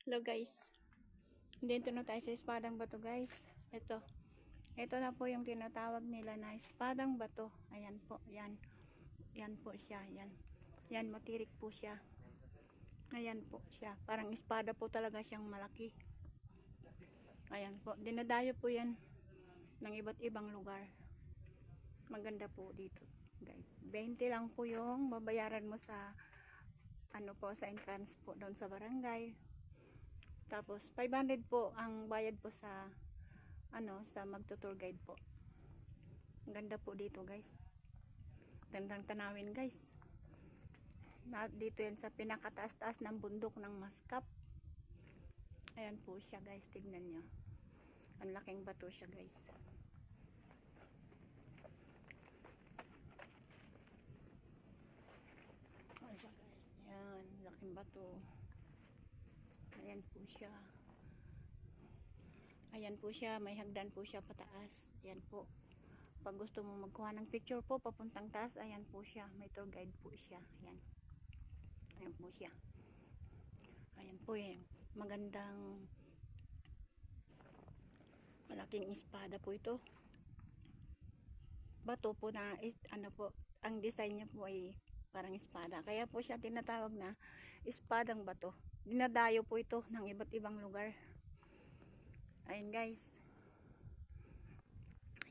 Hello guys. Dito na tayo sa espadang bato guys. Ito na po yung tinatawag nila na espadang bato. Ayan po, yan. Yan po siya, yan. Yan, matirik po siya. Ayan po siya. Parang espada po talaga siyang malaki. Ayan po. Dinadayo po yan ng iba't ibang lugar. Maganda po dito guys. 20 lang po yung babayaran mo sa sa entrance po doon sa barangay. Tapos 500 po ang bayad po sa sa magtutour guide po. Ang ganda po dito guys. Gandang tanawin guys. Dito yan sa pinakataas-taas ng bundok ng Mascap. Ayan po siya guys, tignan nyo. Ang laking bato siya guys. Ayan siya guys. Yan, laking bato. Ayan po siya. Ayan po siya, may hagdan po siya pataas. Ayan po. Pag gusto mo magkuha ng picture po, papuntang taas, ayan po siya. May tour guide po siya. Ayan. Ayan po siya. Ayan po yan. Magandang malaking espada po ito. Bato po na, ang design niya po ay parang espada. Kaya po siya tinatawag na espadang bato. Dinadayo po ito ng iba't ibang lugar. Ayan guys.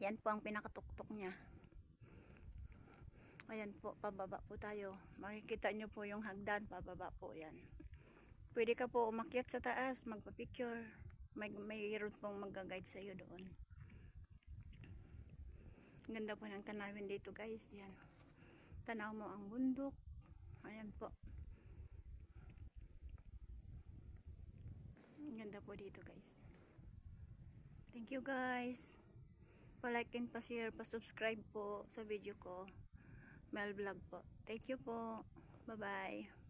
Yan po ang pinakatuktok niya. Ayan po, pababa po tayo. Makikita nyo po yung hagdan, pababa po yan. Pwede ka po umakyat sa taas, magpa-picture. Mayroon pong mag-guide sa iyo doon. Ganda po ng tanawin dito guys. Yan. Tanaw mo ang bundok. Ayan po. Ganda po dito guys. Thank you guys. Pa-like and pa-share, pa-subscribe po sa video ko. Mel Vlog po. Thank you po. Bye-bye.